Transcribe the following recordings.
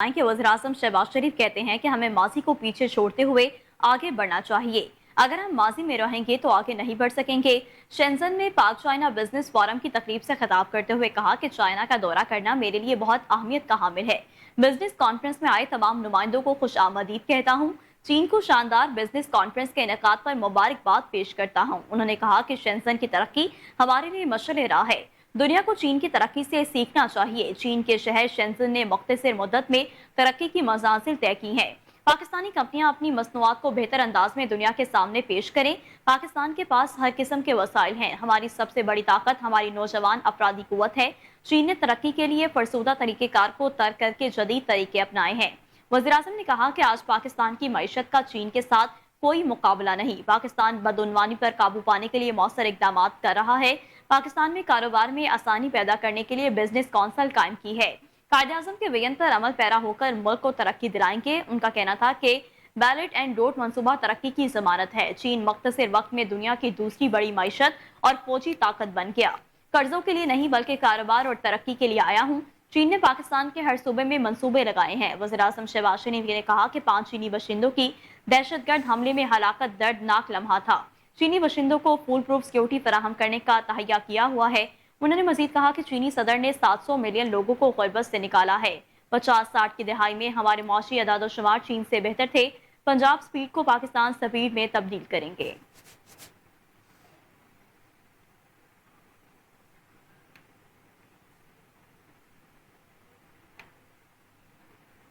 कि वज़ीर-ए-आज़म शहबाज शरीफ कहते हैं कि हमें माजी को पीछे छोड़ते हुए आगे बढ़ना चाहिए। अगर हम माजी में रहेंगे तो आगे नहीं बढ़ सकेंगे। शेंजन में पाक चाइना बिजनेस फोरम की तकरीब से खिताब करते हुए कहा कि चाइना का दौरा करना मेरे लिए बहुत अहमियत का हामिल है। बिजनेस कॉन्फ्रेंस में आए तमाम नुमाइंदों को खुश आमदीद कहता हूँ। चीन को शानदार बिजनेस कॉन्फ्रेंस के इनेकाद पर मुबारकबाद पेश करता हूँ। उन्होंने कहा कि शेंजन की तरक्की हमारे लिए मशअल राह है। दुनिया को चीन की तरक्की से सीखना चाहिए। चीन के शहर शेंजन ने मुख्तसर मुद्दत में तरक्की की मज़ाजिल तय की हैं। पाकिस्तानी कंपनियां अपनी मसनूआत को बेहतर अंदाज में दुनिया के सामने पेश करें। पाकिस्तान के पास हर किस्म के वसाइल हैं। हमारी सबसे बड़ी ताकत हमारी नौजवान अफरादी कुव्वत है। चीन ने तरक्की के लिए फरसूदा तरीक़ेकार को तर्क करके जदीद तरीके अपनाए हैं। वज़ीर-ए-आज़म ने कहा कि आज पाकिस्तान की मईशत का चीन के साथ कोई मुकाबला नहीं। पाकिस्तान बदउनवानी पर काबू पाने के लिए मौसर इकदाम कर रहा है। पाकिस्तान में कारोबार में आसानी पैदा करने के लिए बिजनेस कौंसल कायम की है। कायदे-आज़म के विजन पर अमल पैरा होकर मुल्क को तरक्की दिलाएंगे। उनका कहना था कि बैलेट एंड रोड मंसूबा तरक्की की जमानत है। चीन मुख्तसर वक्त में दुनिया की दूसरी बड़ी मईशत और फौजी ताकत बन गया। कर्जों के लिए नहीं बल्कि कारोबार और तरक्की के लिए आया हूँ। चीन ने पाकिस्तान के हर सूबे में मंसूबे लगाए हैं। वज़ीर-ए-आज़म शहबाज शरीफ ने कहा कि 5 चीनी बशिंदों की दहशतगर्द हमले में हलाकत दर्दनाक लम्हा था। चीनी बशिंदों को फूल प्रूफ सिक्योरिटी फराहम करने का तहैया किया हुआ है। उन्होंने मजीद कहा कि चीनी सदर ने 700 मिलियन लोगों को गुर्बत से निकाला है। 50-60 की दहाई में हमारे मुआशी अदाद-ओ-शुमार चीन से बेहतर थे। पंजाब स्पीड को पाकिस्तान स्पीड में तब्दील करेंगे।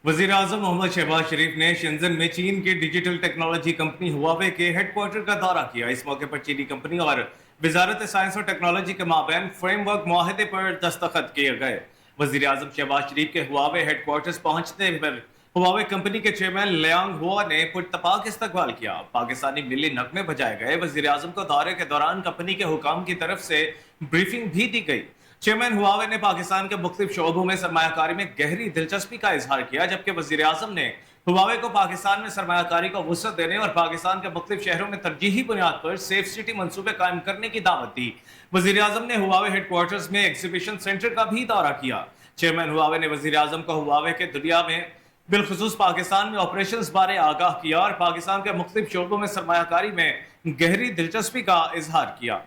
वज़ीर आज़म मोहम्मद शहबाज शरीफ ने शेंजन में चीन की डिजिटल टेक्नोलॉजी कंपनी हुआवे के हेडक्वार्टर का दौरा किया। इस मौके पर चीनी कंपनी और वजारत साइंस और टेक्नोलॉजी के माबैन फ्रेमवर्क मुआहदे पर दस्तखत किए गए। वज़ीर आज़म शहबाज शरीफ के हुआवे हेडक्वार्टर्स पहुंचने पर हुआवे कंपनी के चेयरमैन लियांग हुआ ने पुरतपाक इस्तकबाल किया। पाकिस्तानी मिली नगमे बजाए गए। वज़ीर आज़म को दौरे के दौरान कंपनी के हुकाम की तरफ से ब्रीफिंग भी दी गई। चेयरमैन हुआवे ने पाकिस्तान के मुख्तलिफ शोबों में सरमायाकारी में गहरी दिलचस्पी का इजहार किया, जबकि वज़ीर आज़म ने हुआवे को पाकिस्तान में सरमायाकारी को वुसअत देने और पाकिस्तान के मुख्तलिफ शहरों में तरजीही बुनियाद पर सेफ सिटी मंसूबे कायम करने की दावत दी। वज़ीर आज़म ने हुआवे हेडक्वार्टर्स में एग्जीबिशन सेंटर का भी दौरा किया। चेयरमैन हुआवे ने वज़ीर आज़म को हुआवे के दुनिया में बिलखुसूस पाकिस्तान में ऑपरेशंस बारे आगाह किया और पाकिस्तान के मुख्तलिफ शोबों में सरमायाकारी में गहरी दिलचस्पी का इजहार किया।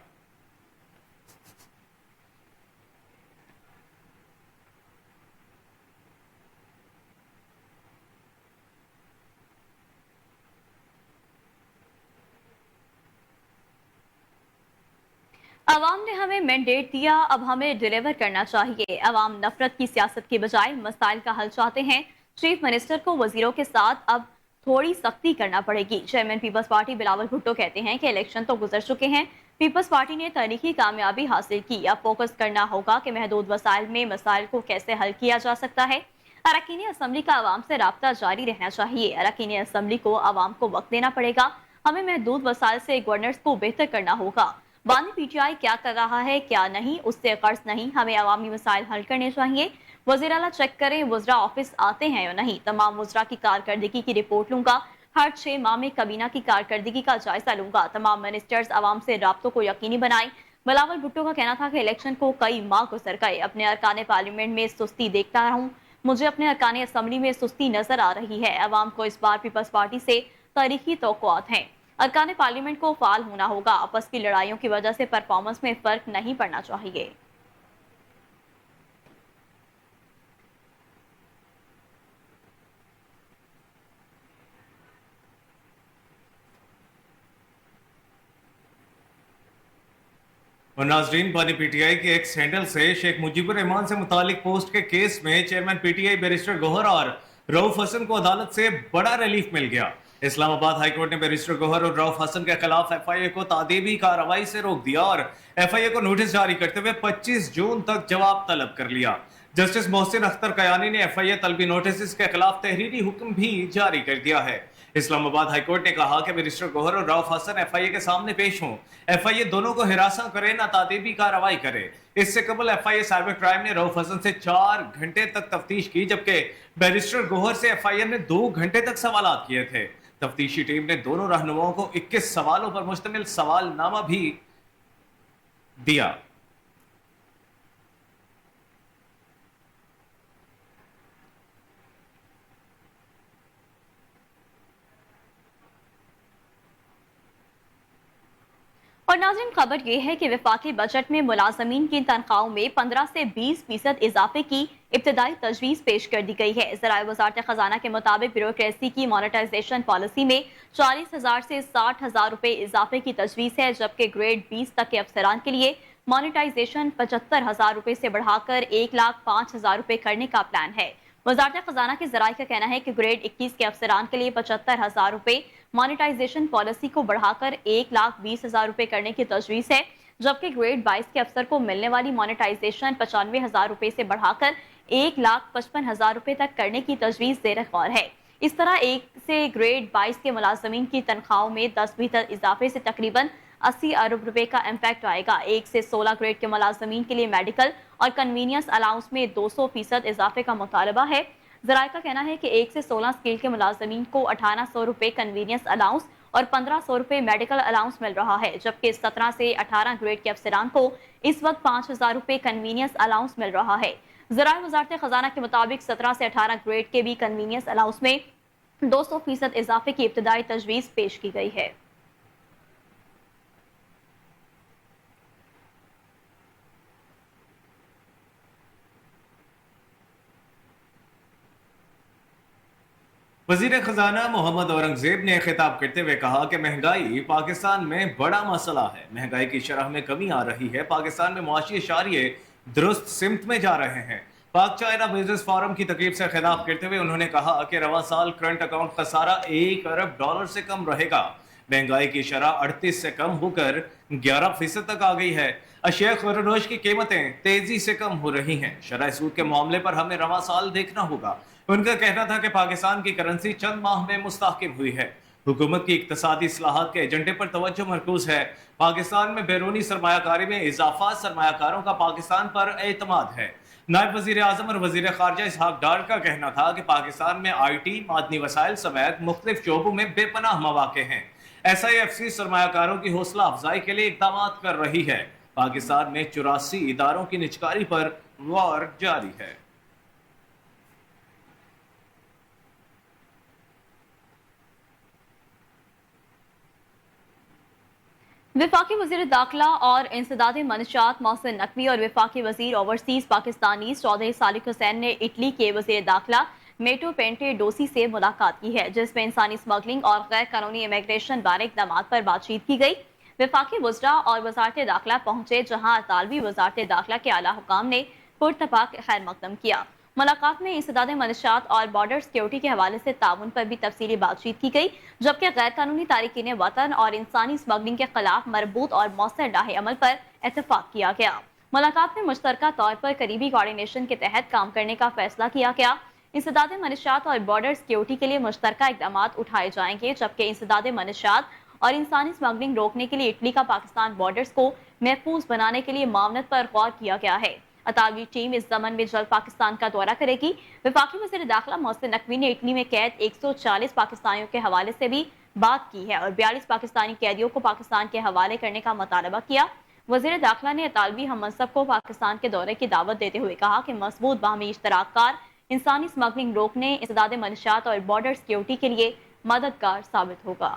अवाम ने हमें मैंडेट दिया, अब हमें डिलीवर करना चाहिए। अवाम नफरत की सियासत के बजाय मसाइल का हल चाहते हैं। चीफ मिनिस्टर को वजीरों के साथ अब थोड़ी सख्ती करना पड़ेगी। चेयरमैन पीपल्स पार्टी बिलावल भुट्टो कहते हैं कि इलेक्शन तो गुजर चुके हैं। पीपल्स पार्टी ने तारीखी कामयाबी हासिल की। अब फोकस करना होगा कि महदूद वसाइल में मसाइल को कैसे हल किया जा सकता है। अरकान असम्बली का अवाम से राब्ता जारी रहना चाहिए। अरकान असम्बली को अवाम को वक्त देना पड़ेगा। हमें महदूद वसाइल से गवर्नर्स को बेहतर करना होगा। बानी पीटीआई क्या कर रहा है क्या नहीं, उससे कर्ज नहीं। हमें अवामी मसाइल हल करने चाहिए। वज़ीर आला चेक करें वज़रा ऑफिस आते हैं या नहीं। तमाम वज़रा की कारकर्दगी की रिपोर्ट लूंगा। हर 6 माह में कबीना की कारकर्दगी का जायजा लूंगा। तमाम मिनिस्टर्स अवाम से राब्तों को यकीनी बनाएं। बिलावल भुट्टो का कहना था कि इलेक्शन को कई माह गुजर गए, अपने अरकान पार्लियामेंट में सुस्ती देखता रहा हूँ। मुझे अपने अरकान असम्बली में सुस्ती नजर आ रही है। अवाम को इस बार पीपल्स पार्टी से तारीखी तौक़ुआत हैं। अरकान पार्लियामेंट को फाल होना होगा। आपस की लड़ाइयों की वजह से परफॉर्मेंस में फर्क नहीं पड़ना चाहिए। और नाजरीन, बानी पीटीआई के एक्स हैंडल से शेख मुजीबुर रहमान से मुतालिक पोस्ट के केस में चेयरमैन पीटीआई बैरिस्टर गौहर और रऊफ हसन को अदालत से बड़ा रिलीफ मिल गया। इस्लामाबाद हाईकोर्ट ने बैरिस्टर गौहर और रऊफ हसन के खिलाफ एफआईए को तादीबी कार्रवाई से रोक दिया और एफआईए को नोटिस जारी करते हुए 25 जून तक जवाब तलब कर लिया। जस्टिस मोहसिन अख्तर कयानी ने एफआईए तलबी नोटिस के खिलाफ तहरीरी हुक्म भी जारी कर दिया है। इस्लामाबाद हाईकोर्ट ने कहा कि बैरिस्टर गौहर और रऊफ हसन एफआईए के सामने पेश हों। एफआईए दोनों को हिरासत करे, ना तादीबी कार्रवाई करे। इससे कबल एफआईए साइबर क्राइम ने रऊफ हसन से 4 घंटे तक तफ्तीश की, जबकि बैरिस्टर गौहर से एफआईए ने 2 घंटे तक सवालात किए थे। तफ्तीशी टीम ने दोनों रहनुमाओं को 21 सवालों पर मुश्तमिल सवालनामा भी दिया। और नाज़रीन, खबर ये है कि वफाकी बजट में मुलाजमीन की तनख्वाहों में 15 से 20% इजाफे की इब्तदाई तजवीज़ पेश कर दी गई है। ज़राए वज़ारत ख़जाना के मुताबिक ब्यूरोक्रेसी की मोनेटाइजेशन पॉलिसी में 40,000 से 60,000 रुपये इजाफे की तजवीज़ है, जबकि ग्रेड 20 तक के अफसरान के लिए मोनेटाइजेशन 75,000 रुपये से बढ़ाकर 1,05,000 रुपये करने का प्लान है। वज़ारत ख़जाना के ज़राए का कहना है कि ग्रेड 21 के अफसरान के लिए 75,000 रुपये मोनेटाइजेशन पॉलिसी को बढ़ाकर 1,20,000 रुपये करने की तजवीज़ है, जबकि ग्रेड 22 के अफसर को मिलने वाली मोनेटाइजेशन 95,000 रुपये से बढ़ाकर 1,55,000 रुपये तक करने की तजवीज़ ज़ेर गौर है। इस तरह 1 से ग्रेड 22 के मुलाजमीन की तनख्वाहों में 10% इजाफे से तकरीबन 80 अरब रुपए का इम्पैक्ट आएगा। 1 से 16 ग्रेड के मुलाजमीन के लिए मेडिकल और कन्वीनियंस अलाउंस में 200% इजाफे का मुतालबा है। ज़राए का कहना है कि 1 से 16 स्केल के मुलाजमीन को 1,800 रुपये कन्वीनियंस अलाउंस और 1,500 रुपये मेडिकल अलाउंस मिल रहा है, जबकि 17 से 18 ग्रेड के अफसरान को इस वक्त 5,000 रुपये कन्वीनियंस अलाउंस मिल रहा है। ज़राए वज़ारत ख़जाना के मुताबिक 17 से 18 ग्रेड के भी कन्वीनियंस अलाउंस में 200% इजाफे की इब्तदाई तजवीज़ पेश की गई है। वजीर खजाना मोहम्मद औरंगजेब ने खिताब करते हुए कहा कि महंगाई पाकिस्तान में बड़ा मसला है। महंगाई की शरह में कमी आ रही है। पाकिस्तान में मुआशी इशारे दुरुस्त सिमत में जा रहे हैं। पाक चाइना बिजनेस फोरम की तकरीब से खिताब करते हुए उन्होंने कहा कि रवा साल करंट अकाउंट खसारा $1 अरब से कम रहेगा। महंगाई की शरह 38 से कम होकर 11% तक आ गई है। अशिया खुरनोश की कीमतें तेजी से कम हो रही हैं। शरह सूद के मामले पर हमें रवा साल देखना होगा। उनका कहना था कि पाकिस्तान की करेंसी चंद माह में मुस्तहकिम हुई है। हुकूमत की इक्तसादी इस्लाहात के एजेंडे पर तवज्जो मरकूज है। पाकिस्तान में बैरूनी सरमायाकारी में इजाफा सरमायाकारों का पाकिस्तान पर एतमाद है। नायब वजीर आजम और वजीर खारजा इसहाक डार का कहना था कि पाकिस्तान में IT, मादनी वसाइल समेत मुख्तलिफ शोबों में बेपनाह मौके हैं। SIFC सरमायाकारों की हौसला अफजाई के लिए इकदाम कर रही है। पाकिस्तान में 84 इदारों की निजकारी पर गौर जारी है। वफाकी वज़ीर दाखिला और इंसदाद मनशात मोहसिन नकवी और वफाकी वज़ीर ओवरसीज पाकिस्तानी चौधरी सालिक हुसैन ने इटली के वज़ीर दाखिला मेटो पेंटे डोसी से मुलाकात की है, जिसमें इंसानी स्मगलिंग और गैर कानूनी इमिग्रेशन बारे इक़दामात पर बातचीत की गई। वफाकी वज़रा और वज़ारत दाखिला पहुंचे, जहां इतालवी वज़ारत दाखिला के आला हुकाम ने पुरतपाक खैर मकदम किया। मुलाकात में इंसदाद मनशात और बॉर्डर सिक्योरिटी के हवाले से ताउन पर भी तफसीली बातचीत की गई, जबकि गैर कानूनी तारिकीन वतन और इंसानी स्मगलिंग के खिलाफ मरबूत और मौसर राह अमल पर इतफाक किया गया। मुलाकात में मुश्तरका तौर पर करीबी कोऑर्डिनेशन के तहत काम करने का फैसला किया गया। इंसदाद मनशात और बॉर्डर सिक्योरिटी के लिए मुश्तरका इकदाम उठाए जाएंगे, जबकि इंसदाद मनशात और इंसानी स्मगलिंग रोकने के लिए इटली का पाकिस्तान बॉर्डर्स को महफूज बनाने के लिए मामलत पर गौर किया गया है। अतालवी टीम इस जमन में जल्द पाकिस्तान का दौरा करेगी। वफाकी वज़ीर दाखिला मोहसिन नकवी ने इटली में कैद 140 पाकिस्तानियों के हवाले से भी बात की है और 42 पाकिस्तानी कैदियों को पाकिस्तान के हवाले करने का मुतालबा किया। वज़ीर दाखिला ने अतालवी हम मनसब को पाकिस्तान के दौरे की दावत देते हुए कहा कि मजबूत बाहमी इश्तराककार इंसानी स्मगलिंग रोकने, इंसदाद मनशात और बॉर्डर सिक्योरिटी के लिए मददगार साबित होगा।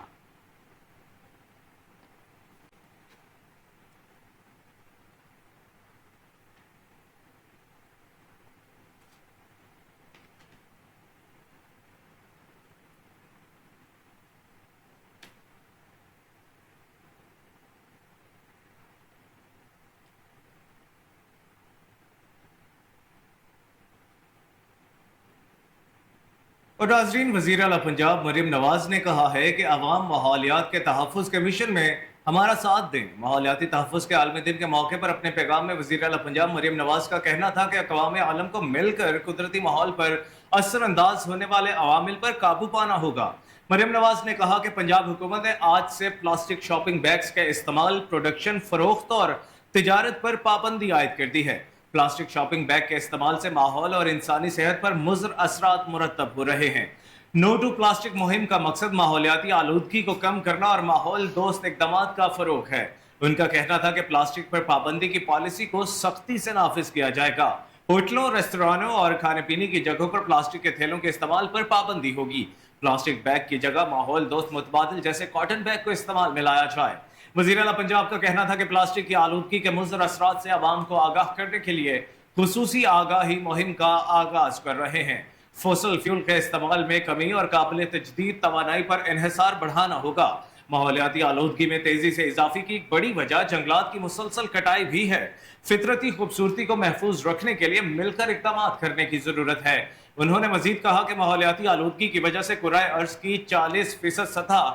और नाजरीन, वज़ीर आला पंजाब मरियम नवाज ने कहा है कि अवाम माहौलियात के तहफ़्फ़ुज़ के मिशन में हमारा साथ दें। माहौलियाती तहफ़्फ़ुज़ के आलमी दिन के मौके पर अपने पैगाम में वज़ीर आला पंजाब मरियम नवाज का कहना था कि अक़वाम आलम को मिलकर कुदरती माहौल पर असरअंदाज होने वाले अवामिल पर काबू पाना होगा। मरियम नवाज ने कहा कि पंजाब हुकूमत ने आज से प्लास्टिक शॉपिंग बैग्स के इस्तेमाल, प्रोडक्शन, फरोख्त और तिजारत पर पाबंदी आयद कर दी है। प्लास्टिक शॉपिंग बैग के इस्तेमाल से माहौल और इंसानी सेहत पर मुज़र असरात मुरतब हो रहे हैं। नो टू प्लास्टिक मुहिम का मकसद माहौलियाती आलूदगी को कम करना और माहौल दोस्त इक़दामात का फरोग है। उनका कहना था कि प्लास्टिक पर पाबंदी की पॉलिसी को सख्ती से नाफिज किया जाएगा। होटलों, रेस्तरानों और खाने पीने की जगहों पर प्लास्टिक के थैलों के इस्तेमाल पर पाबंदी होगी। प्लास्टिक बैग की जगह माहौल दोस्त मुतबादिल जैसे कॉटन बैग को इस्तेमाल में लाया जाए। وزیر اعلیٰ پنجاب کا کہنا تھا کہ پلاسٹک کی آلودگی کے مضر اثرات سے عوام کو آگاہ کرنے کے لیے خصوصی آگاہی مہم کا آغاز کر رہے ہیں۔ فوسل فیول کے استعمال میں کمی اور قابل تجدید توانائی پر انحصار بڑھانا ہوگا۔ ماحولیاتی آلودگی میں تیزی سے اضافے کی ایک بڑی وجہ جنگلات کی مسلسل کٹائی بھی ہے۔ فطرتی خوبصورتی کو محفوظ رکھنے کے لیے مل کر اقدامات کرنے کی ضرورت ہے۔ انہوں نے مزید کہا کہ ماحولیاتی آلودگی کی وجہ سے کرۂ ارض کی 40% سطح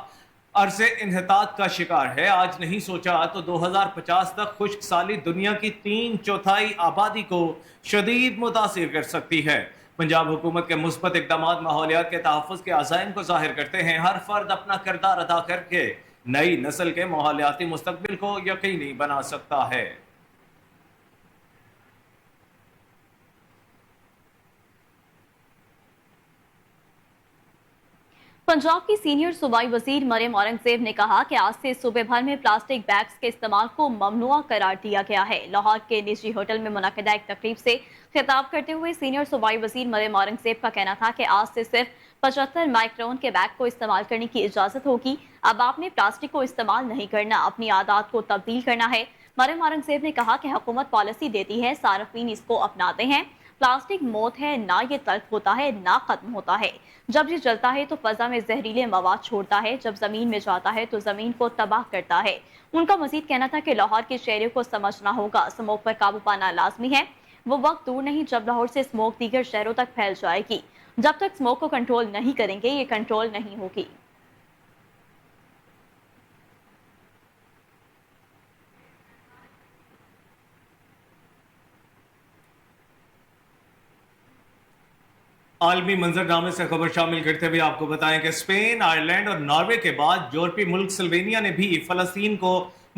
عرصے انحطاط کا شکار ہے۔ آج نہیں سوچا تو 2050 تک خشک سالی دنیا کی 3/4 آبادی کو شدید متاثر کر سکتی ہے۔ پنجاب حکومت کے مثبت اقدامات ماحولیات کے تحفظ کے عزائم کو ظاہر کرتے ہیں۔ ہر فرد اپنا کردار ادا کر کے نئی نسل کے ماحولیاتی مستقبل کو یقینی بنا سکتا ہے۔ پنجاب کی سینئر صوبائی وزیر مریم اورنگزیب نے کہا کہ آج سے صوبے بھر میں پلاسٹک بیگز کے استعمال کو ممنوع قرار دیا گیا ہے۔ لاہور کے نجی ہوٹل میں منعقدہ ایک تقریب سے خطاب کرتے ہوئے سینئر صوبائی وزیر مریم اورنگزیب کا کہنا تھا کہ آج سے صرف 75 مائکرون کے بیگ کو استعمال کرنے کی اجازت ہوگی۔ اب آپ نے پلاسٹک کو استعمال نہیں کرنا، اپنی عادات کو تبدیل کرنا ہے۔ مریم اورنگزیب نے کہا کہ حکومت پالیسی دیتی ہے، صارفین اس کو اپناتے ہیں۔ پلاسٹک موت ہے، نہ یہ تلف ہوتا ہے نہ ختم ہوتا ہے۔ جب یہ جلتا ہے تو فضا میں زہریلے مواد چھوڑتا ہے، جب زمین میں جاتا ہے تو زمین کو تباہ کرتا ہے۔ ان کا مزید کہنا تھا کہ لاہور کے شہریوں کو سمجھنا ہوگا، اسموگ پر قابو پانا لازمی ہے۔ وہ وقت دور نہیں جب لاہور سے اسموگ دیگر شہروں تک پھیل جائے گی۔ جب تک اسموگ کو کنٹرول نہیں کریں گے، یہ کنٹرول نہیں ہوگی۔ عالمی منظرنامے سے خبر شامل کرتے ہوئے آپ کو بتائیں کہ اسپین، آئرلینڈ اور ناروے کے بعد یورپی ملک سلوینیا نے بھی فلسطین کو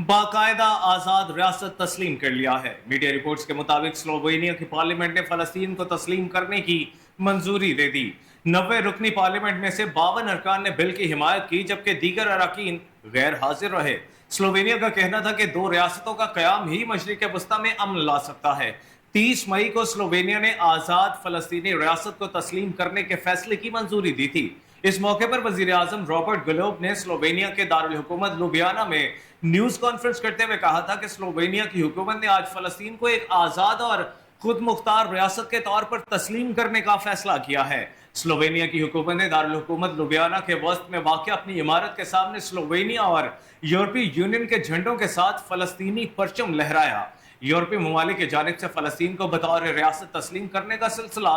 باقاعدہ آزاد ریاست تسلیم کر لیا ہے۔ میڈیا رپورٹس کے مطابق سلووینیا کی پارلیمنٹ نے فلسطین کو تسلیم کرنے کی منظوری دے دی۔ 90 رکنی پارلیمنٹ میں سے 52 ارکان نے بل کی حمایت کی، جبکہ دیگر اراکین غیر حاضر رہے۔ سلووینیا کا کہنا تھا کہ 2 ریاستوں کا قیام ہی مشرق وسطیٰ میں امن لا سکتا ہے۔ 30 مئی کو سلووینیا نے آزاد فلسطینی ریاست کو تسلیم کرنے کے فیصلے کی منظوری دی تھی۔ اس موقع پر وزیر اعظم رابرٹ گلوب نے سلووینیا کے دارالحکومت لوبیانا میں نیوز کانفرنس کرتے ہوئے کہا تھا کہ سلووینیا کی حکومت نے آج فلسطین کو ایک آزاد اور خود مختار ریاست کے طور پر تسلیم کرنے کا فیصلہ کیا ہے۔ سلووینیا کی حکومت نے دارالحکومت لوبیانا کے وسط میں واقع اپنی عمارت کے سامنے سلووینیا اور یورپی یونین کے جھنڈوں کے ساتھ فلسطینی پرچم لہرایا۔ یورپی ممالک کی جانب سے فلسطین کو بطور ریاست تسلیم کرنے کا سلسلہ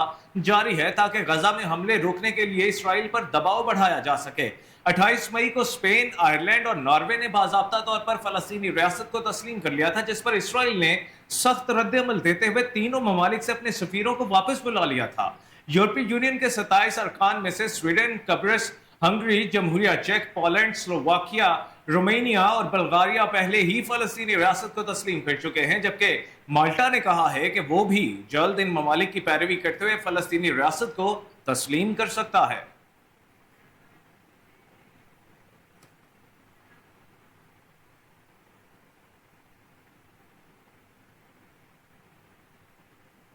جاری ہے تاکہ غزہ میں حملے روکنے کے لیے اسرائیل پر دباؤ بڑھایا جا سکے۔ 28 مئی کو اسپین، آئرلینڈ اور ناروے نے باضابطہ طور پر فلسطینی ریاست کو تسلیم کر لیا تھا، جس پر اسرائیل نے سخت رد عمل دیتے ہوئے تینوں ممالک سے اپنے سفیروں کو واپس بلا لیا تھا۔ یورپی یونین کے 27 ارکان میں سے سویڈن، قبرص، ہنگری، جمہوریہ چیک، پولینڈ، سلوواکیہ، رومینیا اور بلغاریہ پہلے ہی فلسطینی ریاست کو تسلیم کر چکے ہیں، جبکہ مالٹا نے کہا ہے کہ وہ بھی جلد ان ممالک کی پیروی کرتے ہوئے فلسطینی ریاست کو تسلیم کر سکتا ہے۔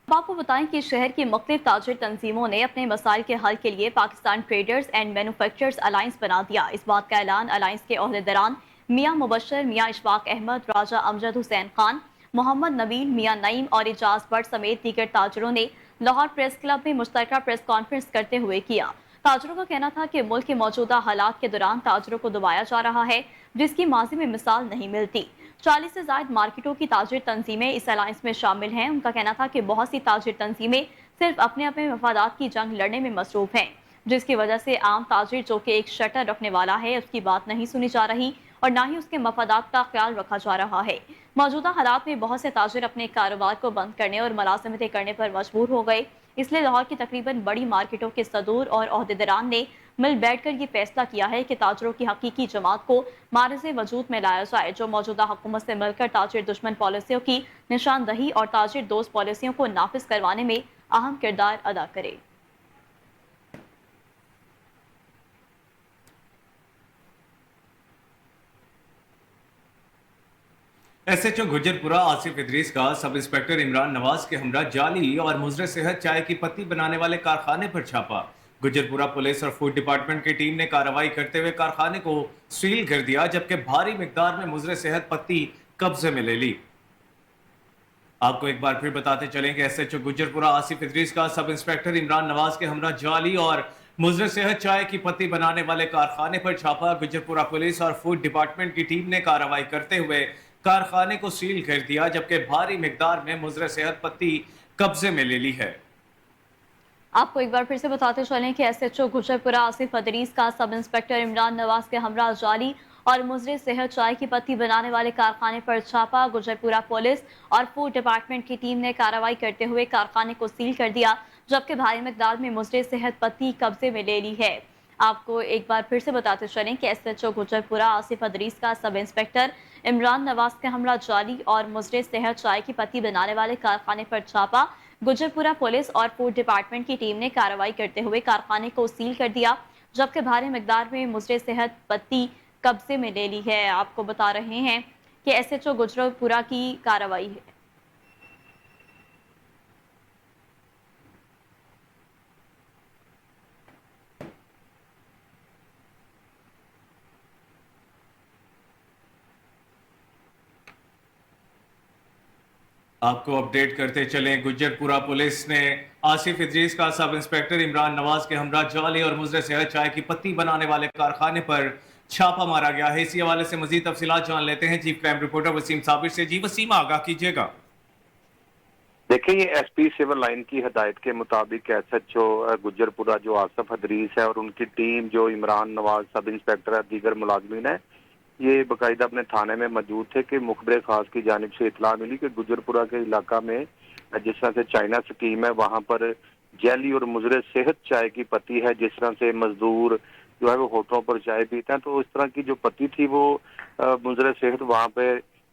آپ کو بتائیں کہ شہر کی مختلف تاجر تنظیموں نے اپنے مسائل کے حل کے لیے Pakistan traders and manufacturers alliance بنا دیا۔ اس بات کا اعلان الائنس کے عہدیداران میاں مبشر، میاں اشفاق احمد، راجہ امجد حسین خان، محمد نبیل، میاں نعیم اور اجاز بٹ سمیت دیگر تاجروں نے لاہور پریس کلب میں مشترکہ پریس کانفرنس کرتے ہوئے کیا۔ تاجروں کا کہنا تھا کہ ملک کے موجودہ حالات کے دوران تاجروں کو دبایا جا رہا ہے، جس کی ماضی میں مثال نہیں ملتی۔ 40 سے زائد مارکیٹوں کی تاجر تنظیمیں اس الائنس میں شامل ہیں۔ ان کا کہنا تھا کہ بہت سی تاجر تنظیمیں صرف اپنے اپنے مفادات کی جنگ لڑنے میں مصروف ہیں، جس کی وجہ سے عام تاجر جو کہ ایک شٹر رکھنے والا ہے، اس کی بات نہیں سنی جا رہی اور نہ ہی اس کے مفادات کا خیال رکھا جا رہا ہے۔ موجودہ حالات میں بہت سے تاجر اپنے کاروبار کو بند کرنے اور ملازمتیں کرنے پر مجبور ہو گئے، اس لیے لاہور کی تقریباً بڑی مارکیٹوں کے صدور اور عہدیداران نے مل بیٹھ کر یہ فیصلہ کیا ہے کہ تاجروں کی حقیقی جماعت کو معرض وجود میں لایا جائے، جو موجودہ حکومت سے مل کر تاجر دشمن پالیسیوں کی نشاندہی اور تاجر دوست پالیسیوں کو نافذ کروانے میں اہم کردار ادا کرے۔ S H O Gujjarpura Asif Idrees کا سب انسپیکٹر عمران نواز کے ہمراہ جعلی اور مضر صحت چائے کی پتی بنانے والے کارخانے پر چھاپا۔ गुजरपुरा पुलिस और फूड डिपार्टमेंट की टीम ने कार्रवाई करते हुए कारखाने को सील कर दिया, जबकि भारी मिकदार में मुजरे सेहत पत्ती कब्जे में ले ली। आपको एक बार फिर बताते चलें कि एसएचओ गुजरपुरा आसिफ इदरीस का सब इंस्पेक्टर इमरान नवाज के हमरा जाली और मुजरे सेहत चाय की पत्ती बनाने वाले कारखाने पर छापा। गुजरपुरा पुलिस और फूड डिपार्टमेंट की टीम ने कार्रवाई करते हुए कारखाने को सील कर दिया, जबकि भारी मिकदार में मुजरे सेहत पत्ती कब्जे में ले ली है। आपको एक बार फिर से बताते चलें कि एसएचओ गुजरपुरा आसिफ इदरीस का सब इंस्पेक्टर इमरान नवाज के हमरा जाली और मुजरे सेहत चाय की पत्ती बनाने वाले कारखाने पर छापा। गुजरपुरा पुलिस और फूड डिपार्टमेंट की टीम ने कार्रवाई करते हुए कारखाने को सील कर दिया, जबकि भारी मिकदार में मुजरे सेहत पत्ती कब्जे में ले ली है। आपको एक बार फिर से बताते चलें कि एसएचओ गुजरपुरा आसिफ इदरीस का सब इंस्पेक्टर इमरान नवाज के हमरा जाली और मुजरे सेहत चाय की पत्ती बनाने वाले कारखाने पर छापा। गुजरपुरा पुलिस और फूड डिपार्टमेंट की टीम ने कार्रवाई करते हुए कारखाने को सील कर दिया, जबकि भारी मिकदार में मुजरे सेहत पत्ती कब्जे में ले ली है। आपको बता रहे हैं कि एसएचओ गुजरपुरा की कार्रवाई है। आपको अपडेट करते चलें, गुजरपुरा पुलिस ने आसिफ इदरीस का सब इंस्पेक्टर इमरान नवाज के हमरा जाली और मुजरे सेहत चाय की पत्ती बनाने वाले कारखाने पर छापा मारा गया है। इसी हवाले से मजीद तफसीलात जान लेते हैं chief crime reporter Waseem Sabir से। जी वसीम, आगाह कीजिएगा। देखिए, ये एसपी सिविल लाइन की हदायत के मुताबिक एसएचओ गुजरपुरा जो आसिफ इदरीस है और उनकी टीम जो इमरान नवाज सब इंस्पेक्टर है, दीगर मुलाजमीन है, ये बाकायदा अपने थाने में मौजूद थे कि मुखबिर खास की जानिब से इतला मिली कि गुजरपुरा के इलाका में जिस तरह से चाइना स्कीम है, वहाँ पर जैली और मुजरे सेहत चाय की पत्ती है। जिस तरह से मजदूर जो है वो होटलों पर चाय पीते हैं, तो इस तरह की जो पत्ती थी वो मुजरे सेहत वहाँ पे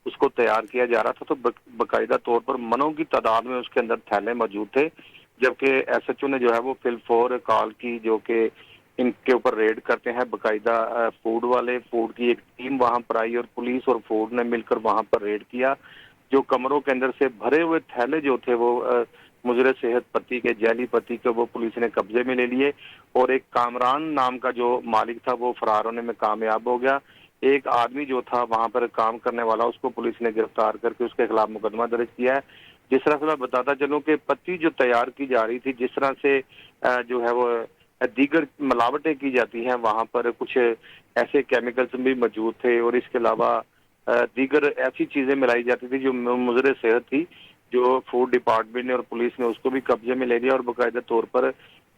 उसको तैयार किया जा रहा था। तो बाकायदा तौर पर मनों की तादाद में उसके अंदर थैले मौजूद थे, जबकि एसएचओ ने जो है वो फिल-4 कॉल की, जो कि इनके ऊपर रेड करते हैं। बाकायदा फूड वाले, फूड की एक टीम वहां पर आई और पुलिस और फूड ने मिलकर वहां पर रेड किया। जो कमरों के अंदर से भरे हुए थैले जो थे वो मुजरे सेहत पत्ती के, जैली पत्ती के, वो पुलिस ने कब्जे में ले लिए और एक कामरान नाम का जो मालिक था वो फरार होने में कामयाब हो गया। एक आदमी जो था वहां पर काम करने वाला, उसको पुलिस ने गिरफ्तार करके उसके खिलाफ मुकदमा दर्ज किया है। जिस तरह से मैं बताता चलूं कि पत्ती जो तैयार की जा रही थी, जिस तरह से जो है वो दीगर मिलावटें की जाती हैं, वहां पर कुछ ऐसे केमिकल्स भी मौजूद थे और इसके अलावा दीगर ऐसी चीजें मिलाई जाती थी जो मुजरे सेहत थी। जो फूड डिपार्टमेंट ने और पुलिस ने उसको भी कब्जे में ले लिया और बाकायदा तौर पर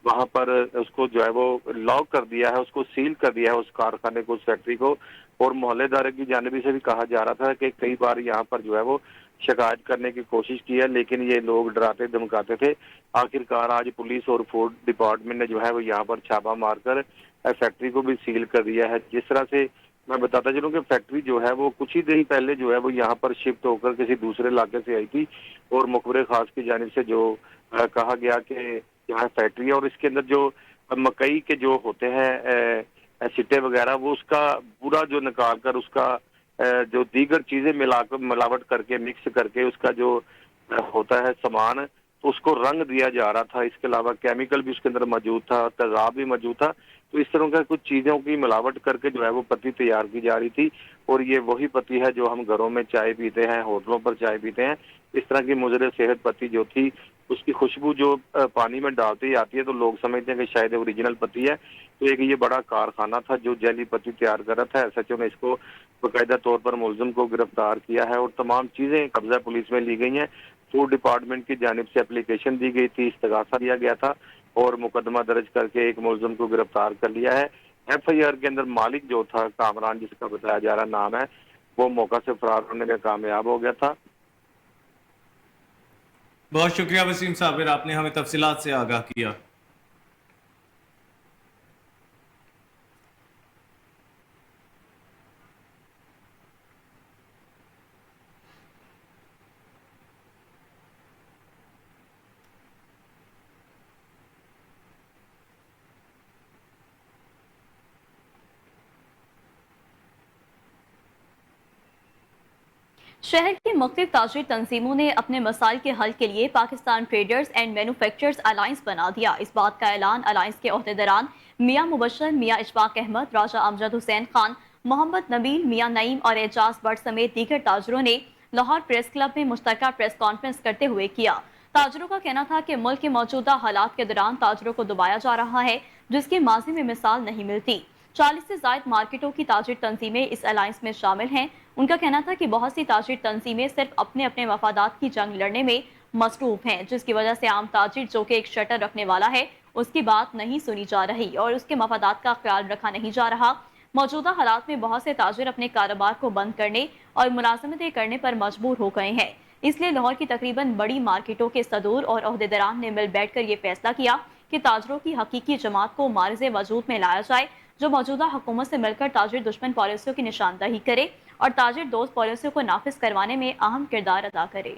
वहां पर उसको जो है वो लॉक कर दिया है, उसको सील कर दिया है, उस कारखाने को, उस फैक्ट्री को। और मोहल्लेदार की जानिब से भी कहा जा रहा था कि कई बार यहाँ पर जो है वो शिकायत करने की कोशिश की है, लेकिन ये लोग डराते धमकाते थे। आखिरकार आज पुलिस और फूड डिपार्टमेंट ने जो है वो यहाँ पर छापा मारकर फैक्ट्री को भी सील कर दिया है। जिस तरह से मैं बताता चलूं कि फैक्ट्री जो है वो कुछ ही दिन पहले जो है वो यहाँ पर शिफ्ट होकर किसी दूसरे इलाके से आई थी और मुखबिर खास की जानिब से जो कहा गया कि यहाँ फैक्ट्री है और इसके अंदर जो मकई के जो होते हैं सिट्टे वगैरह, वो उसका पूरा जो निकाल कर उसका जो दीगर चीजें मिलाकर मिलावट करके मिक्स करके उसका जो होता है सामान, तो उसको रंग दिया जा रहा था। इसके अलावा केमिकल भी उसके अंदर मौजूद था, तेजाब भी मौजूद था। तो इस तरह का कुछ चीजों की मिलावट करके जो है वो पत्ती तैयार की जा रही थी और ये वही पत्ती है जो हम घरों में चाय पीते हैं, होटलों पर चाय पीते हैं। इस तरह की मुजरे सेहत पत्ती जो थी, उसकी खुशबू जो पानी में डालते ही आती है तो लोग समझते हैं कि शायद ओरिजिनल पत्ती है। तो एक ये बड़ा कारखाना था जो जैली पत्ती तैयार कर रहा था। एसएचओ ने इसको बाकायदा तौर पर मुलजिम को गिरफ्तार किया है और तमाम चीजें कब्जा पुलिस में ली गई हैं। फूड डिपार्टमेंट की जानिब से एप्लीकेशन दी गई थी, इस्तगासा दिया गया था और मुकदमा दर्ज करके एक मुलजिम को गिरफ्तार कर लिया है। एफआईआर के अंदर मालिक जो था, कामरान जिसका बताया जा रहा नाम है, वो मौका से फरार होने में कामयाब हो गया था। बहुत शुक्रिया वसीम साबिर, आपने हमें तफसीलात से आगाह किया। शहर की मुख्तलिफ ताजिर तंजीमों ने अपने मसाइल के हल के लिए Pakistan traders and manufacturers alliance बना दिया। इस बात का ऐलान अलायंस के अहदेदारान मियां मुबशर, मियां इशफाक अहमद, राजा अमजद हुसैन खान, मोहम्मद नबील, मियां नईम और एजाज भट्ट समेत दीगर ताजरों ने लाहौर प्रेस क्लब में मुश्तरका प्रेस कॉन्फ्रेंस करते हुए किया। ताजरों का कहना था कि मुल्क के मौजूदा हालात के दौरान ताजरों को दबाया जा रहा है, जिसकी माजी में मिसाल नहीं मिलती। 40 से ज़ायद मार्केटों की ताजिर तंजीमें इस अलायंस में शामिल हैं। उनका कहना था कि बहुत सी ताजिर तंजीमें सिर्फ अपने अपने मफादात की जंग लड़ने में मसरूफ हैं, जिसकी वजह से आम ताजिर जो कि एक शटर रखने वाला है उसकी बात नहीं सुनी जा रही और उसके मफादात का ख्याल रखा नहीं जा रहा। मौजूदा हालात में बहुत से ताजिर अपने कारोबार को बंद करने और मुलाजमतें करने पर मजबूर हो गए हैं। इसलिए लाहौर की तकरीबन बड़ी मार्केटों के सदूर और अहदेदारान ने मिल बैठकर ये फैसला किया कि ताजरों की हकीकी जमात को मारिज़े वजूद में लाया जाए, जो मौजूदा हुकूमत से मिलकर ताजिर दुश्मन पॉलिसियों की निशानदही करे और ताजिर दोस्त पॉलिसियों को नाफिज करवाने में अहम किरदार अदा करे।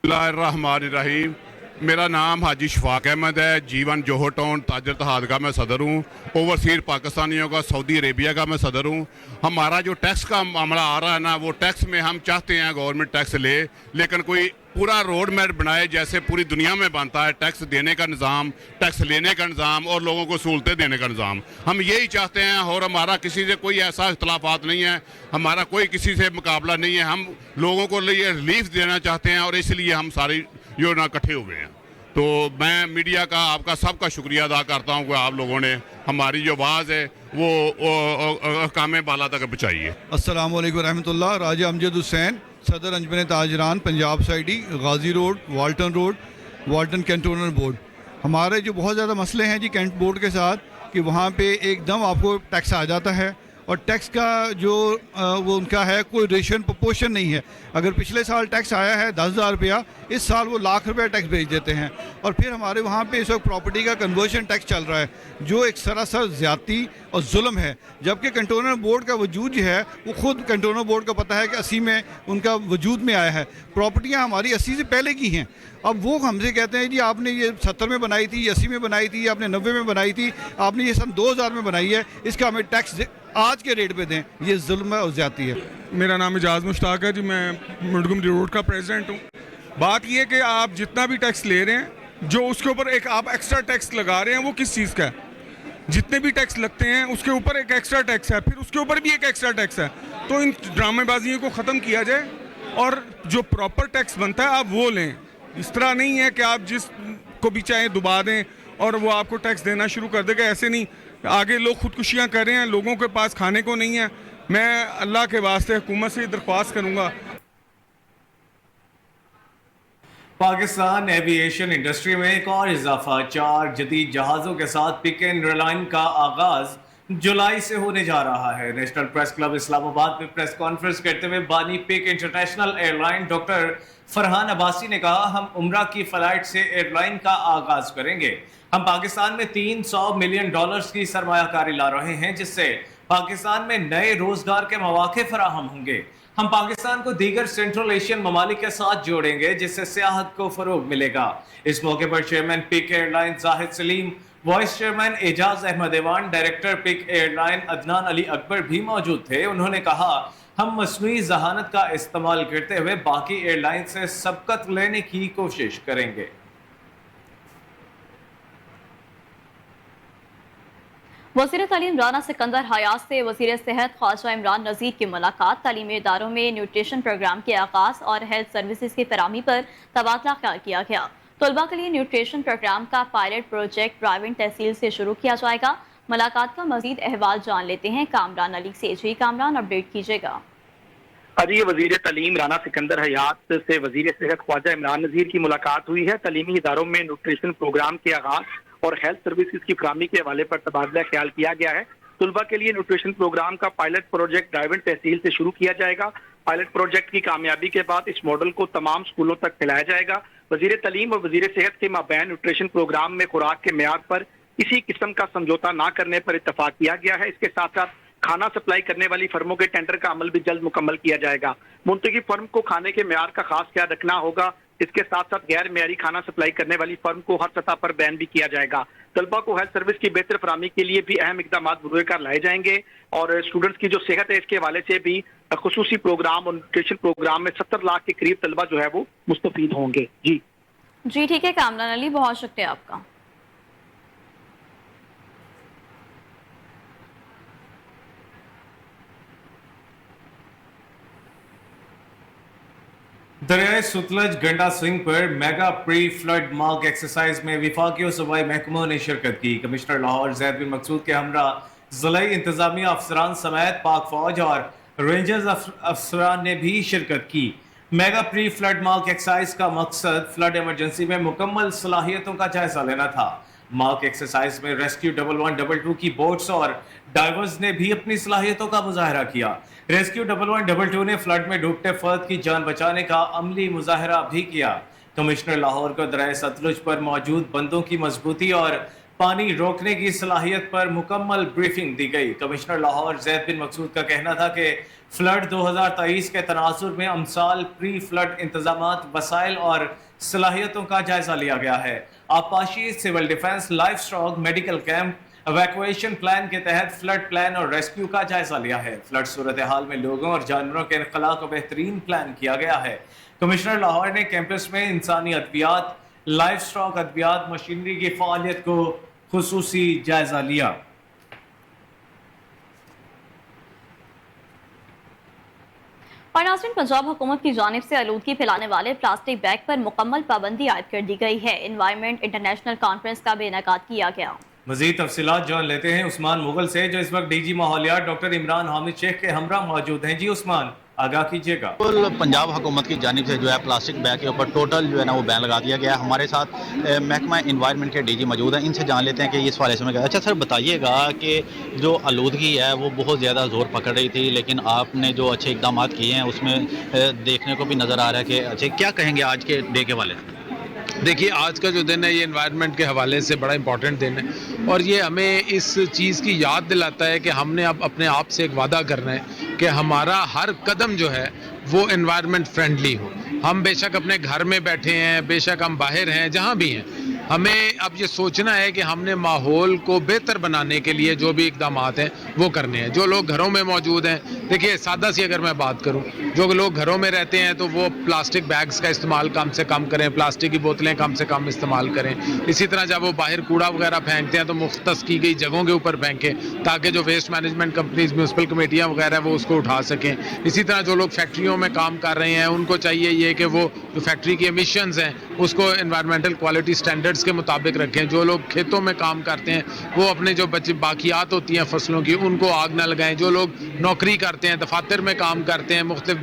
बिस्मिल्लाहिर्रहमानिर्रहीम। मेरा नाम हाजी इशफाक अहमद है। जीवन जोहर टाउन ताजर इत्तेहाद का मैं सदर हूँ। ओवरसीज पाकिस्तानियों का सऊदी अरेबिया का मैं सदर हूँ। हमारा जो टैक्स का मामला आ रहा है ना, वो टैक्स में हम चाहते हैं गवर्नमेंट टैक्स ले, लेकिन कोई पूरा रोड मैप बनाए जैसे पूरी दुनिया में बनता है, टैक्स देने का निज़ाम, टैक्स लेने का निज़ाम और लोगों को सहूलतें देने का निज़ाम। हम यही चाहते हैं और हमारा किसी से कोई ऐसा इख्तलाफात नहीं है, हमारा कोई किसी से मुकाबला नहीं है। हम लोगों को लिए रिलीफ देना चाहते हैं और इसलिए हम सारी जो ना इकट्ठे हुए हैं। तो मैं मीडिया का आपका सबका शुक्रिया अदा करता हूँ कि आप लोगों ने हमारी जो आवाज़ है वो काम बाला तक पहुँचाई है। अस्सलाम वालेकुम रहमतुल्लाह। राजा अमजद हुसैन, सदर अंजमन ताजरान, पंजाब साइडी, गाजी रोड, वाल्टन कैंटोनर बोर्ड। हमारे जो बहुत ज़्यादा मसले हैं जी कैंट बोर्ड के साथ कि वहाँ पे एकदम आपको टैक्स आ जाता है और टैक्स का जो वो उनका है कोई रेशन प्रोपोर्शन नहीं है। अगर पिछले साल टैक्स आया है 10,000 रुपया, इस साल वो लाख रुपया टैक्स भेज देते हैं। और फिर हमारे वहाँ पे इस वक्त प्रॉपर्टी का कन्वर्शन टैक्स चल रहा है जो एक सरासर ज़्यादती और जुल्म है। जबकि कंटोनर बोर्ड का वजूद जो है वो खुद कंटोनर बोर्ड का पता है कि 80 में उनका वजूद में आया है। प्रॉपर्टियाँ हमारी 80 से पहले की हैं। अब वो हमसे कहते हैं जी आपने ये 70 में बनाई थी, 80 में बनाई थी, आपने 90 में बनाई थी, आपने ये सन 2000 में बनाई है, इसका हमें टैक्स आज के रेट पे दें। ये जुल्म है और ज़्यादती है। मेरा नाम एजाज मुश्ताक है जी, मैं मुंडगमरी रोड का प्रेसिडेंट हूँ। बात ये है कि आप जितना भी टैक्स ले रहे हैं, जो उसके ऊपर एक आप एक्स्ट्रा टैक्स लगा रहे हैं वो किस चीज़ का है? जितने भी टैक्स लगते हैं उसके ऊपर एक एक्स्ट्रा टैक्स है, फिर उसके ऊपर भी एक एक्स्ट्रा टैक्स है। तो इन ड्रामेबाजियों को ख़त्म किया जाए और जो प्रॉपर टैक्स बनता है आप वो लें। इस तरह नहीं है कि आप जिस को भी चाहे दुबा दें और वो आपको टैक्स देना शुरू कर देगा। ऐसे नहीं, आगे लोग खुदकुशियाँ कर रहे हैं, लोगों के पास खाने को नहीं है। मैं अल्लाह के वास्ते हुकूमत से दरख्वास्त करूँगा। पाकिस्तान एविएशन इंडस्ट्री में एक और इजाफा। 4 जदीद जहाज़ों के साथ पिक एंड एयरलाइन का आगाज जुलाई से होने जा रहा है। नेशनल प्रेस क्लब इस्लामाबाद में प्रेस कॉन्फ्रेंस करते हुए बानी पिक international airline doctor Farhan Abbasi ने कहा, हम उम्रा की फ्लाइट से एयरलाइन का आगाज करेंगे। हम पाकिस्तान में $300 मिलियन की सरमायाकारी ला रहे हैं, जिससे पाकिस्तान में नए रोजगार के मौके फराहम होंगे। हम पाकिस्तान को दीगर सेंट्रल एशियन ममालिक के साथ जोड़ेंगे, जिससे सियाहत को फरोग मिलेगा। इस मौके पर चेयरमैन पिक airline Zahid Saleem, vice chairman Ejaz Ahmed Awan, director पिक एयरलाइन अदनान अली अकबर भी मौजूद थे। उन्होंने कहा, हम मस्नूई जहानत का इस्तेमाल करते हुए बाकी एयरलाइन से सबकत लेने की कोशिश करेंगे। वज़ीर तालीम राना सिकंदर हयात से वज़ीर सेहत ख्वाजा इमरान नज़ीर की मुलाकात। तालीमी इदारों में न्यूट्रिशन प्रोग्राम के आगाज़ और हेल्थ सर्विसेज की फराहमी पर तबादला ख्याल किया गया। तलबा के लिए न्यूट्रिशन प्रोग्राम का पायलट प्रोजेक्ट रावण तहसील से शुरू किया जाएगा। मुलाकात का मजीद अहवाल जान लेते हैं कामरान अली से। जी कामरान, अपडेट कीजिएगा। आज ये वजीर तालीम राना सिकंदर हयात से वजीर सेहत ख्वाजा इमरान नज़ीर की मुलाकात हुई है। तालीमी इदारों में न्यूट्रिशन प्रोग्राम के आगाज और हेल्थ सर्विसेज की फराहमी के हवाले पर तबादला ख्याल किया गया है। तलबा के लिए न्यूट्रिशन प्रोग्राम का पायलट प्रोजेक्ट रावण तहसील से शुरू किया जाएगा। पायलट प्रोजेक्ट की कामयाबी के बाद इस मॉडल को तमाम स्कूलों तक फैलाया जाएगा। वजीर तालीम और वजीर सेहत के माबैन न्यूट्रिशन प्रोग्राम में खुराक के मेयार पर किसी किस्म का समझौता न करने पर इत्तफाक किया गया है। इसके साथ साथ खाना सप्लाई करने वाली फर्मों के टेंडर का अमल भी जल्द मुकम्मल किया जाएगा। मुंतखब फर्म को खाने के मेयार का खास ख्याल रखना होगा। اس کے ساتھ ساتھ غیر معیاری کھانا سپلائی کرنے والی فرم کو ہر سطح پر بین بھی کیا جائے گا. طلبہ کو ہیلتھ سروس کی بہتر فراہمی کے لیے بھی اہم اقدامات بروئے کار لائے جائیں گے اور اسٹوڈنٹس کی جو صحت ہے اس کے حوالے سے بھی خصوصی پروگرام اور نیوٹریشن پروگرام میں 70 لاکھ کے قریب طلبہ جو ہے وہ مستفید ہوں گے. جی ٹھیک ہے کامران علی، بہت شکریہ آپ کا. دریائے ستلج گنڈا سنگھ پر میگا پری فلڈ ماک ایکسرسائز میں وفاقی و صوبائی محکموں نے شرکت کی. کمشنر لاہور زید بن مقصود کے ہمراہ ضلعی انتظامیہ افسران سمیت پاک فوج اور رینجرز افسران نے بھی شرکت کی. میگا پری فلڈ ماک ایکسرسائز کا مقصد فلڈ ایمرجنسی میں مکمل صلاحیتوں کا جائزہ لینا تھا. ماک ایکسرسائز میں ریسکیو 1122 کی بوٹس اور ڈائیورز نے بھی اپنی صلاحیتوں کا مظاہرہ کیا. ریسکیو 1122 نے فلڈ میں ڈوبتے فرد کی جان بچانے کا عملی مظاہرہ بھی کیا. کمشنر لاہور کو دریائے ستلج پر موجود بندوں کی مضبوطی اور پانی روکنے کی صلاحیت پر مکمل بریفنگ دی گئی. کمشنر لاہور زید بن مقصود کا کہنا تھا کہ فلڈ 2023 کے تناظر میں امسال پری فلڈ انتظامات، وسائل اور صلاحیتوں کا جائزہ لیا گیا ہے. آبپاشی، civil defence, life stock, medical camp, evacuation plan کے تحت فلڈ پلان اور ریسکیو کا جائزہ لیا ہے. فلڈ صورتحال میں لوگوں اور جانوروں کے انخلاء کو بہترین پلان کیا گیا ہے. کمشنر لاہور نے کیمپس میں انسانی ادویات، لائف اسٹاک ادویات، مشینری کی فعالیت کو خصوصی جائزہ لیا. اور ناظرین، پنجاب حکومت کی جانب سے آلودگی پھیلانے والے پلاسٹک بیگ پر مکمل پابندی عائد کر دی گئی ہے. انوائرمنٹ انٹرنیشنل کانفرنس کا بھی انعقاد کیا گیا. مزید تفصیلات جان لیتے ہیں عثمان مغل سے، جو اس وقت ڈی جی ماحولیات ڈاکٹر عمران حامد شیخ کے ہمراہ موجود ہیں. جی عثمان، آگاہ کیجیے گا. پنجاب حکومت کی جانب سے جو ہے پلاسٹک بیگ کے اوپر ٹوٹل جو ہے نا وہ بین لگا دیا گیا ہے. ہمارے ساتھ محکمہ انوائرمنٹ کے ڈی جی موجود ہیں، ان سے جان لیتے ہیں کہ اس حوالے سے میں اچھا سر بتائیے گا کہ جو آلودگی ہے وہ بہت زیادہ زور پکڑ رہی تھی، لیکن آپ نے جو اچھے اقدامات کیے ہیں اس میں دیکھنے کو بھی نظر آ رہا ہے کہ اچھے کیا کہیں گے آج کے ڈے کے حوالے سے؟ دیکھیے، آج کا جو دن ہے یہ انوائرمنٹ کے حوالے سے بڑا امپورٹنٹ دن ہے اور یہ ہمیں اس چیز کی یاد دلاتا ہے کہ ہم نے اب اپنے آپ سے ایک وعدہ کرنا ہے کہ ہمارا ہر قدم جو ہے وہ انوائرمنٹ فرینڈلی ہو. ہم بے شک اپنے گھر میں بیٹھے ہیں، بے شک ہم باہر ہیں، جہاں بھی ہیں، ہمیں اب یہ سوچنا ہے کہ ہم نے ماحول کو بہتر بنانے کے لیے جو بھی اقدامات ہیں وہ کرنے ہیں. جو لوگ گھروں میں موجود ہیں، دیکھیے سادہ سی اگر میں بات کروں، جو لوگ گھروں میں رہتے ہیں تو وہ پلاسٹک بیگز کا استعمال کم سے کم کریں، پلاسٹک کی بوتلیں کم سے کم استعمال کریں. اسی طرح جب وہ باہر کوڑا وغیرہ پھینکتے ہیں تو مختص کی گئی جگہوں کے اوپر پھینکیں تاکہ جو ویسٹ مینجمنٹ کمپنیز، میونسپل کمیٹیاں وغیرہ وہ اس کو اٹھا سکیں. اسی طرح جو لوگ فیکٹریوں میں کام کر رہے ہیں ان کو چاہیے یہ کہ وہ جو فیکٹری کی ایمیشنز ہیں اس کو انوائرمنٹل کوالٹی سٹینڈرڈز کے مطابق رکھیں. جو لوگ کھیتوں میں کام کرتے ہیں وہ اپنے جو باقیات ہوتی ہیں فصلوں کی ان کو آگ نہ لگائیں. جو لوگ نوکری کرتے ہیں، دفاتر میں کام کرتے ہیں، مختلف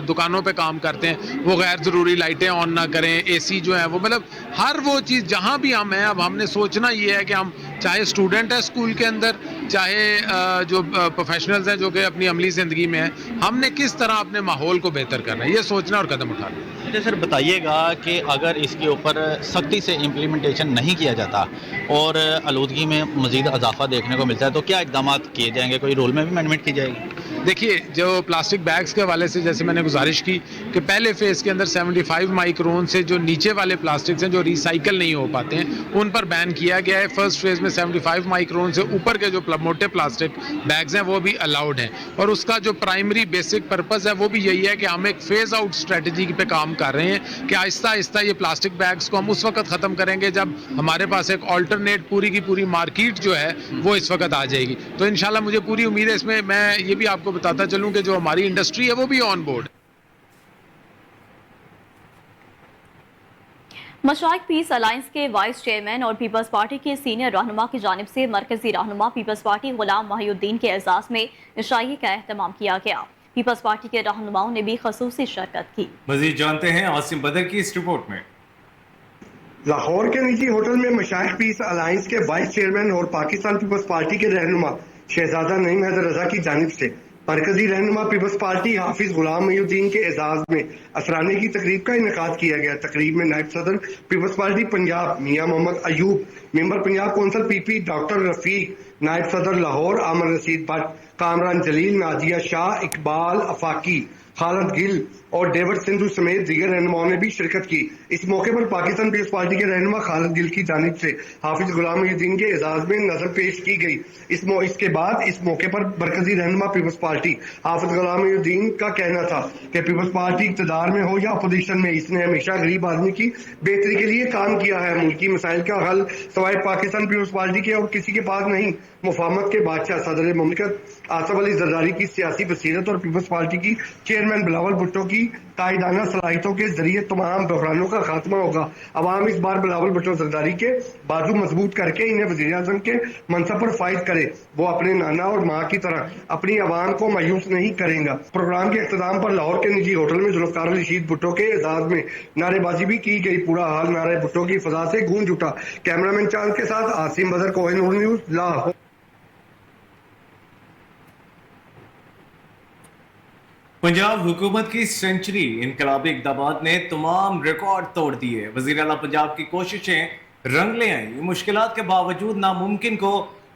دکانوں پہ کام کرتے ہیں، وہ غیر ضروری لائٹیں آن نہ کریں. اے سی جو ہے وہ مطلب ہر وہ چیز جہاں بھی ہم ہیں، اب ہم نے سوچنا یہ ہے کہ ہم چاہے اسٹوڈنٹ ہے اسکول کے اندر، چاہے جو پروفیشنلز ہیں جو کہ اپنی عملی زندگی میں ہیں، ہم نے کس طرح اپنے ماحول کو بہتر کرنا ہے یہ سوچنا اور قدم اٹھانا. اچھا سر بتائیے گا کہ اگر اس کے اوپر سختی سے امپلیمنٹیشن نہیں کیا جاتا اور آلودگی میں مزید اضافہ دیکھنے کو ملتا ہے تو کیا اقدامات کیے جائیں گے؟ کوئی رول میں بھی امینڈمنٹ کی جائے گی؟ دیکھیے، جو پلاسٹک بیگز کے حوالے سے جیسے میں نے گزارش کی کہ پہلے فیز کے اندر 75 مائکرون سے جو نیچے والے پلاسٹکس ہیں جو ریسائیکل نہیں ہو پاتے ہیں ان پر بین کیا گیا ہے. فرسٹ فیز میں 75 مائکرون سے اوپر کے جو موٹے پلاسٹک بیگز ہیں وہ بھی الاؤڈ ہیں اور اس کا جو پرائمری بیسک پرپز ہے وہ بھی یہی ہے کہ ہم ایک فیز آؤٹ اسٹریٹجی پہ کام کر رہے ہیں کہ آہستہ آہستہ یہ پلاسٹک بیگز کو ہم اس وقت ختم کریں گے جب ہمارے پاس ایک آلٹرنیٹ پوری کی پوری مارکیٹ جو ہے وہ اس وقت آ جائے گی. تو انشاءاللہ مجھے پوری امید ہے اس میں یہ بھی آپ کو بتاتا چلوں کہ جو ہماری انڈسٹری ہے وہ بھی آن بورڈ. مشائق پیس الائنس کے وائس چیئرمین اور پیپلز پارٹی کے سینئر رہنما کی جانب سے مرکزی رہنما پیپلز پارٹی غلام محی الدین کے اعزاز میں عشائیے کا اہتمام کیا گیا. پیپلز پارٹی کے رہنماؤں نے بھی خصوصی شرکت کی. مزید جانتے ہیں عاصم بدر کی اس رپورٹ میں. لاہور کے نجی ہوٹل میں مشائق پیس الائنس کے وائس چیئرمین اور پاکستان پیپلز پارٹی کے رہنما شہزادہ نعیم حیدر رضا کی جانب سے مرکزی رہنما پیپلز پارٹی حافظ غلام محی الدین کے اعزاز میں اثرانے کی تقریب کا انعقاد کیا گیا. تقریب میں نائب صدر پیپلز پارٹی پنجاب میاں محمد ایوب، ممبر پنجاب کونسل پی پی ڈاکٹر رفیق، نائب صدر لاہور عامر رشید بٹ، کامران جلیل، نازیہ شاہ، اقبال افاقی، खालिद गिल और डेविड सिंधु समेत दीगर रहनुमाओं ने भी शिरकत की। इस मौके पर पाकिस्तान पीपल्स पार्टी के रहनुमा खालिद गिल की जानिब से हाफिज गुलाम मोहिउद्दीन के एजाज में नज़म पेश की गई। इसके बाद इस मौके पर मरकजी रहनुमा पीपल्स पार्टी हाफिज गुलाम मोहिउद्दीन का कहना था कि पीपल्स पार्टी इक़्तिदार में हो या अपोजिशन में, इसने हमेशा गरीब आदमी की बेहतरी के लिए काम किया है। मुल्की मसाइल का हल सवाए पाकिस्तान पीपल्स पार्टी के और किसी के पास नहीं। मुफाहमत के बादशाह सदर मुमलिकत आसिफ अली जरदारी की सियासी बसीरत और पीपल्स पार्टी की चेयरमैन बिलावल भुट्टो की कायदाना सलाहियतों के जरिए तमाम बहरानों का खात्मा होगा। अवाम इस बार बिलावल भुट्टो जरदारी के बाजू मजबूत करके इन्हें वज़ीर आज़म के मनसब पर फाइज करे। वो अपने नाना और माँ की तरह अपनी अवाम को मायूस नहीं करेगा। प्रोग्राम के इख्तिताम पर लाहौर के निजी होटल में जुल्फ़कार अली रशीद भुट्टो के एजाज में नारेबाजी भी की गई। पूरा हाल नारे भुट्टो की फजा से गूंज उठा। कैमरामैन चांद के साथ आसिम बदर, कोहिनूर न्यूज़, लाहौर। पंजाब हुकूमत की सेंचुरी इनकलाबी इक़दामात ने तमाम रिकॉर्ड तोड़ दिए। वज़ीर आला पंजाब की कोशिशें रंग ले आई। मुश्किलात के बावजूद नामुमकिन को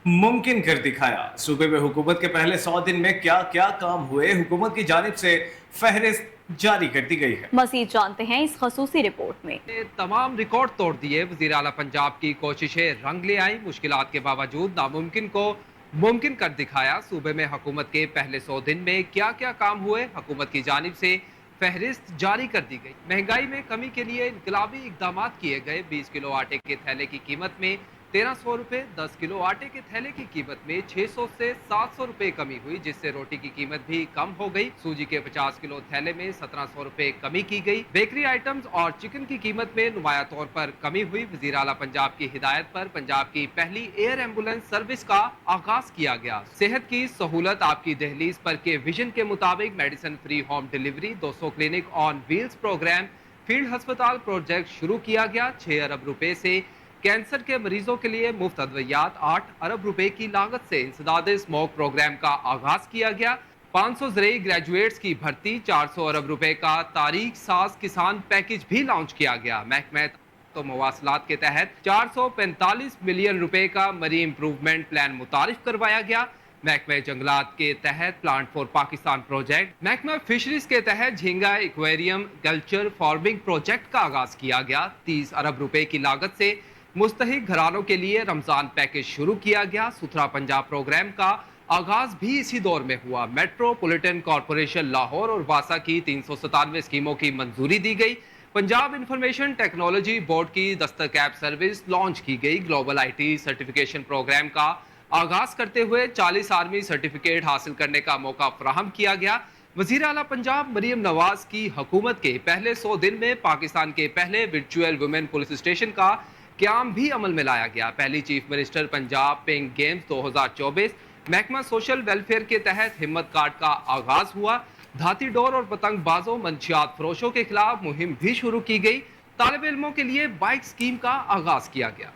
मुमकिन कर दिखाया। सूबे में हुकूमत के पहले 100 दिन में क्या क्या काम हुए, हुकूमत की जानिब से फहरिस्त जारी कर दी गई है। मज़ीद जानते हैं इस खसूसी रिपोर्ट में। तमाम रिकॉर्ड तोड़ दिए। वज़ीर आला पंजाब की कोशिशें रंग ले आई। मुश्किलात के बावजूद नामुमकिन को मुमकिन कर दिखाया। सूबे में हुकूमत के पहले 100 दिन में क्या क्या काम हुए, हुकूमत की जानिब से फहरिस्त जारी कर दी गई। महंगाई में कमी के लिए इनकलाबी इक़दामात किए गए। 20 किलो आटे के थैले की कीमत में 1300 रुपये, 10 किलो आटे के थैले की कीमत में 600 से 700 रुपये कमी हुई, जिससे रोटी की कीमत भी कम हो गई। सूजी के 50 किलो थैले में 1700 रुपये कमी की गई। बेकरी आइटम्स और चिकन की कीमत में नुमाया तौर पर कमी हुई। वज़ीर आला पंजाब की हिदायत पर पंजाब की पहली एयर एम्बुलेंस सर्विस का आगाज किया गया। सेहत की सहूलत आपकी दहलीज पर के विजन के मुताबिक medicine free home delivery, 200 clinic on wheels programme, field अस्पताल प्रोजेक्ट शुरू किया गया। 6 अरब रुपए से कैंसर के मरीजों के लिए मुफ्त अद्वियात, 8 अरब रुपए की लागत से इंसदाद स्मोक प्रोग्राम का आगाज किया गया। 500 ज़रई ग्रेजुएट्स की भर्ती, 400 अरब रुपए का तारीख साज किसान पैकेज भी लॉन्च किया गया। महकमा तो मवासलात के तहत 445 मिलियन रुपए का मरी इम्प्रूवमेंट प्लान मुतारिफ करवाया गया। महकमा जंगलात के तहत प्लांट फॉर पाकिस्तान प्रोजेक्ट, महकमा फिशरीज के तहत झींगा एक्वेरियम कल्चर फार्मिंग प्रोजेक्ट का आगाज किया गया। 30 अरब रुपए की लागत से मुस्तहिक घरानों के लिए रमजान पैकेज शुरू किया गया। सुथरा पंजाब प्रोग्राम का आगाज भी इसी दौर में हुआ। मेट्रोपॉलिटन कॉरपोरेशन लाहौर और वासा की 397 स्कीमों की मंजूरी दी गई। पंजाब इंफॉर्मेशन टेक्नोलॉजी बोर्ड की दस्तक ऐप सर्विस लॉन्च की गई। ग्लोबल IT सर्टिफिकेशन प्रोग्राम का आगाज करते हुए 40 आर्मी सर्टिफिकेट हासिल करने का मौका फराहम किया गया। वज़ीर आला पंजाब मरीम नवाज की हुकूमत के पहले 100 दिन में पाकिस्तान के पहले वर्चुअल वुमेन पुलिस स्टेशन का क्याम भी अमल में लाया गया। पहली chief minister Punjab pink games 2024, महकमा सोशल वेलफेयर के तहत हिम्मत कार्ड का आगाज हुआ। धाती डोर और पतंगबाजों, मंशियात फरोशों के खिलाफ मुहिम भी शुरू की गई। तालिब इल्मों के लिए बाइक स्कीम का आगाज किया गया।